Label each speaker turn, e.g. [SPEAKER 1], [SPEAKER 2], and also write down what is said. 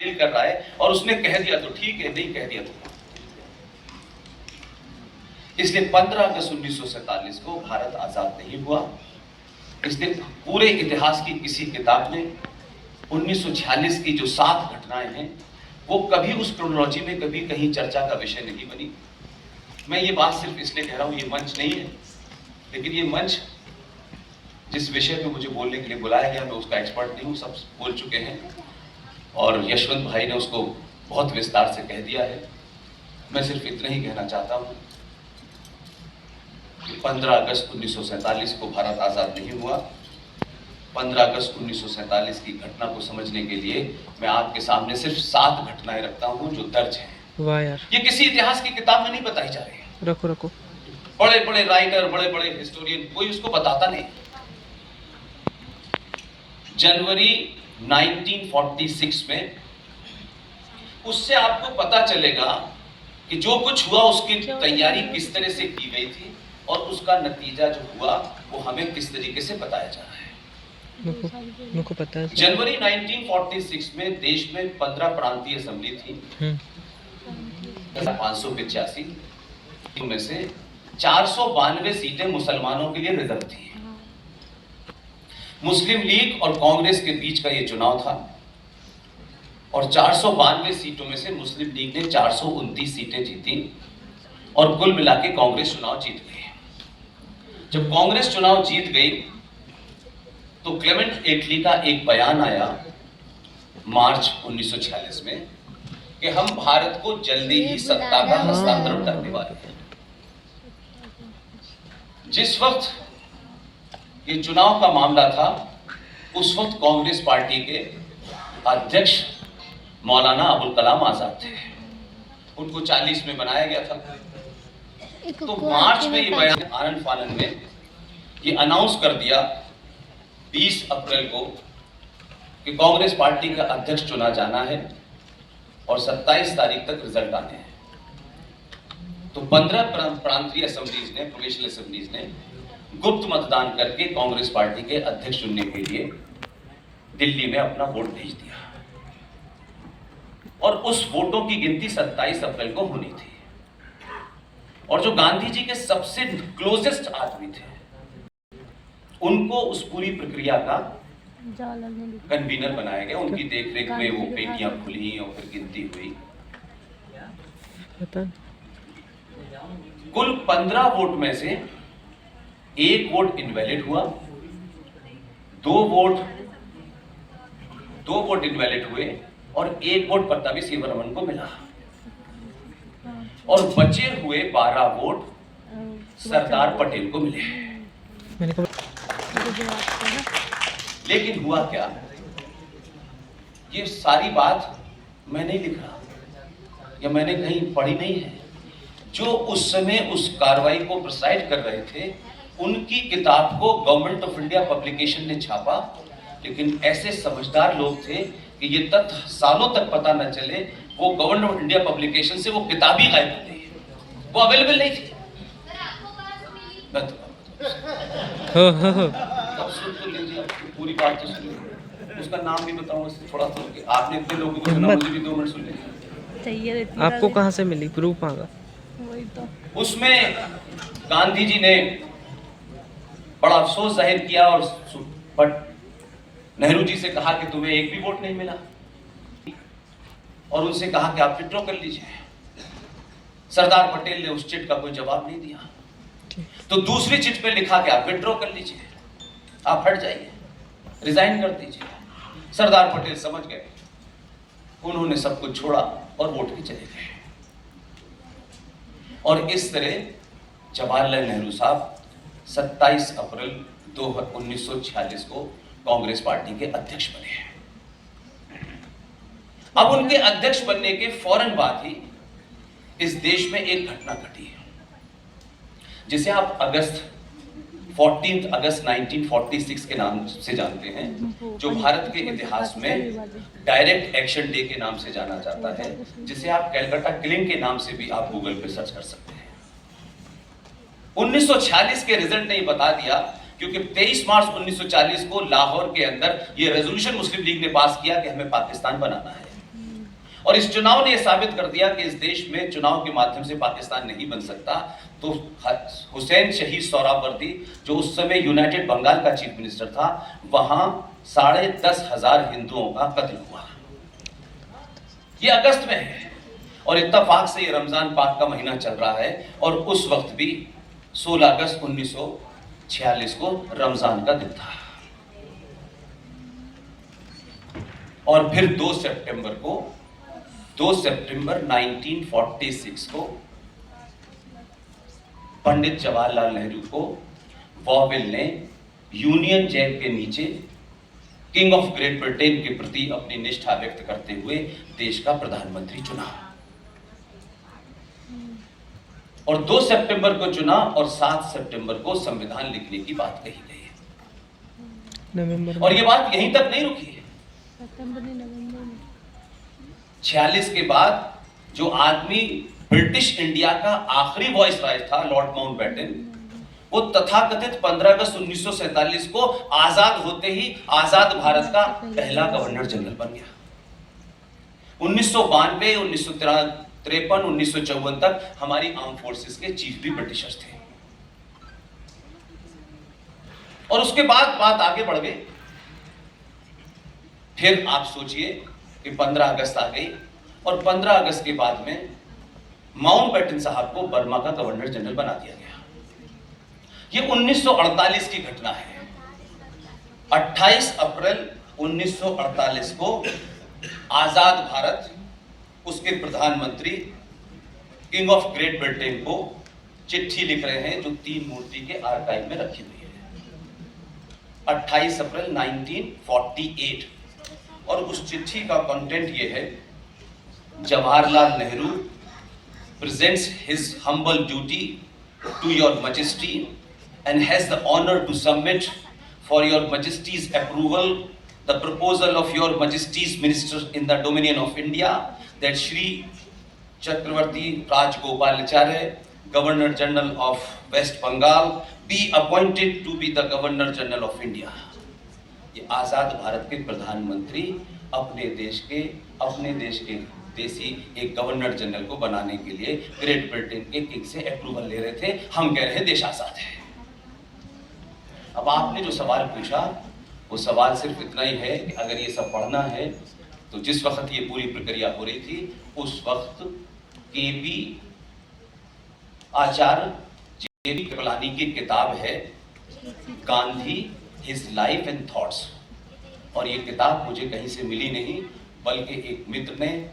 [SPEAKER 1] कर रहा है और उसने कह दिया तो ठीक है, नहीं कह दिया तो। इसलिए 15 अगस्त 1947 को भारत आजाद नहीं हुआ। इसलिए पूरे इतिहास की किसी किताब में 1946 की जो 7 घटनाएं हैं वो कभी उस क्रोनोलॉजी में कभी कहीं चर्चा का विषय नहीं बनी। मैं ये बात सिर्फ इसलिए कह रहा हूं, ये मंच नहीं है, लेकिन ये मंच जिस विषय पे मुझे बोलने के लिए बुलाया गया, मैं उसका एक्सपर्ट नहीं हूं, सब बोल चुके हैं और यशवंत भाई ने उसको बहुत विस्तार से कह दिया है। मैं सिर्फ इतना ही कहना चाहता हूं कि 15 अगस्त 1947 को भारत आजाद नहीं हुआ। 15 अगस्त 1947 की घटना को समझने के लिए मैं आपके सामने सिर्फ 7 घटनाएं रखता हूं जो दर्ज हैं।
[SPEAKER 2] वाह यार,
[SPEAKER 1] ये किसी इतिहास की किताब में नहीं बताई जा रही है।
[SPEAKER 2] रखो रखो।
[SPEAKER 1] बड़े बड़े राइटर, बड़े बड़े हिस्टोरियन कोई उसको बताता नहीं। जनवरी 1946 में उससे आपको पता चलेगा कि जो कुछ हुआ उसकी तैयारी किस तरह से की गई थी और उसका नतीजा जो हुआ वो हमें किस तरीके से बताया जा रहा है।
[SPEAKER 2] मुझको पता है।
[SPEAKER 1] जनवरी 1946 में देश में 15 प्रांतीय असेंबली थी। 585 में से 492 सीटें मुसलमानों के लिए रिजर्व थी। मुस्लिम लीग और कांग्रेस के बीच का यह चुनाव था और 492 सीटों में से मुस्लिम लीग ने 429 सीटें जीती और कुल मिला के कांग्रेस चुनाव जीत गई। जब कांग्रेस चुनाव जीत गई तो क्लेमेंट एटली का एक बयान आया मार्च 1946 में कि हम भारत को जल्दी ही सत्ता का हस्तांतरण करने वाले हैं। जिस वक्त ये चुनाव का मामला था उस वक्त कांग्रेस पार्टी के अध्यक्ष मौलाना अबुल कलाम आजाद थे। उनको 40 में बनाया गया था। तो मार्च में ये बयान आनंद फानन में ये अनाउंस कर दिया 20 अप्रैल को कि कांग्रेस पार्टी का अध्यक्ष चुना जाना है और 27 तारीख तक रिजल्ट आने हैं। तो 15 प्रांतीय असेंबलीज ने, प्रोविंशियल असेंबलीज ने गुप्त मतदान करके कांग्रेस पार्टी के अध्यक्ष चुनने के लिए दिल्ली में अपना वोट भेज दिया और उस वोटों की गिनती 27 अप्रैल को होनी थी। और जो गांधी जी के सबसे क्लोजेस्ट आदमी थे उनको उस पूरी प्रक्रिया का कन्वीनर बनाया गया। उनकी देखरेख में वो पेटियां खुली और फिर गिनती हुई। कुल 15 वोट में से एक वोट इनवैलिड हुआ, दो वोट इनवैलिड हुए और एक वोट पट्टाभी सिवरमन को मिला और बचे हुए 12 वोट सरदार पटेल को मिले। लेकिन हुआ क्या, ये सारी बात मैं नहीं लिख रहा या मैंने कहीं पढ़ी नहीं है। जो उस समय उस कार्रवाई को प्रिसाइड कर रहे थे उनकी किताब को गवर्नमेंट ऑफ इंडिया पब्लिकेशन ने छापा, लेकिन ऐसे समझदार लोग थे कि ये तथ्य सालों तक पता न चले। वो गवर्नमेंट ऑफ इंडिया पब्लिकेशन से वो किताब ही गायब हो गई, वो अवेलेबल नहीं थी। अब सुन तो लीजिए, पूरी बात तो सुनिए। उसका नाम भी बताऊं इससे थोड़ा तो, आपने इतने लोगों को सुना, मुझे भी 2 मिनट सुन लीजिए।
[SPEAKER 2] आपको कहाँ से मिली प्रूफ? आगा
[SPEAKER 3] वही तो
[SPEAKER 1] उसमें गांधी जी ने बड़ा अफसोस जाहिर किया और बट नेहरू जी से कहा कि तुम्हें एक भी वोट नहीं मिला और उनसे कहा कि आप विड्रॉ कर लीजिए। सरदार पटेल ने उस चिट का कोई जवाब नहीं दिया, तो दूसरी चिट पे लिखा कि आप विड्रॉ कर लीजिए, आप हट जाइए, रिजाइन कर दीजिए। सरदार पटेल समझ गए, उन्होंने सब कुछ छोड़ा और वोट के चले गए। और इस तरह जवाहरलाल नेहरू साहब 27 अप्रैल 1946 को कांग्रेस पार्टी के अध्यक्ष बने। अब उनके अध्यक्ष बनने के फौरन बाद ही इस देश में एक घटना घटी है जिसे आप 14 अगस्त 1946 के नाम से जानते हैं, जो भारत के इतिहास में डायरेक्ट एक्शन डे के नाम से जाना जाता है, जिसे आप कैलकाटा किलिंग के नाम से भी आप गूगल पे सर्च कर सकते हैं। 1946 के रिजल्ट ने बता दिया, क्योंकि 23 मार्च 1940 को लाहौर के अंदर यह रेजोल्यूशन मुस्लिम लीग ने पास किया कि हमें पाकिस्तान बनाना है। और इस चुनाव ने यह साबित कर दिया कि इस देश में चुनाव के माध्यम से पाकिस्तान नहीं बन सकता। तो हुसैन शहीद सोहरावर्दी, जो उस समय यूनाइटेड बंगाल का चीफ मिनिस्टर था, वहां 10,500 हिंदुओं का कत्ल हुआ। ये अगस्त में है और इत्तेफाक से ये रमजान पाक का महीना चल रहा है और उस वक्त भी 16 अगस्त 1946 को रमजान का दिन था। और फिर 2 सितंबर 1946 को पंडित जवाहरलाल नेहरू को वॉवेल ने यूनियन जैक के नीचे किंग ऑफ ग्रेट ब्रिटेन के प्रति अपनी निष्ठा व्यक्त करते हुए देश का प्रधानमंत्री चुना। और 2 सितंबर को चुना और 7 सितंबर को संविधान लिखने की बात कही गई है।
[SPEAKER 2] नवंबर
[SPEAKER 1] और ये बात यहीं तक नहीं रुकी है। 46 के बाद जो आदमी ब्रिटिश इंडिया का आखिरी वॉइसरॉय था, लॉर्ड माउंटबेटन, वो तथाकथित 15 अगस्त 1947 को आजाद होते ही आजाद भारत का पहला गवर्नर जनरल बन गया। 1992, 1953, 1954 तक हमारी आर्म फोर्सेस के चीफ भी ब्रिटिशर्स थे। और उसके बाद बात आगे बढ़ गई। फिर आप सोचिए कि 15 अगस्त आ गई और 15 अगस्त के बाद में माउंटबेटन साहब को बर्मा का गवर्नर जनरल बना दिया गया। ये 1948 की घटना है। 28 अप्रैल 1948 को आजाद भारत, उसके प्रधानमंत्री किंग ऑफ ग्रेट ब्रिटेन को चिट्ठी लिख रहे हैं जो 3 मूर्ति के आर्काइव में रखी हुई है। 28 अप्रैल 1948। और उस चिट्ठी का कंटेंट ये है, Jawaharlal Nehru presents his humble duty to your majesty and has the honor to submit for your majesty's approval the proposal of your majesty's minister in the dominion of India, that Shri Chakravarti Rajgopalacharya, Governor General of West Bengal, be appointed to be the Governor General of India. ये आजाद भारत के प्रधानमंत्री अपने देश के देसी एक governor general को बनाने के लिए ग्रेट ब्रिटेन के किंग से अप्रूवल ले रहे थे। हम कह रहे हैं देश आजाद है। अब आपने जो सवाल पूछा वो सवाल सिर्फ इतना ही है कि अगर ये सब पढ़ना है तो जिस वक्त ये पूरी प्रक्रिया हो रही थी उस वक्त केबी आचार्य जेबी कृपलानी की किताब है Gandhi, his life and thoughts. और ये किताब मुझे कहीं से मिली नहीं, बल्कि एक मित्र ने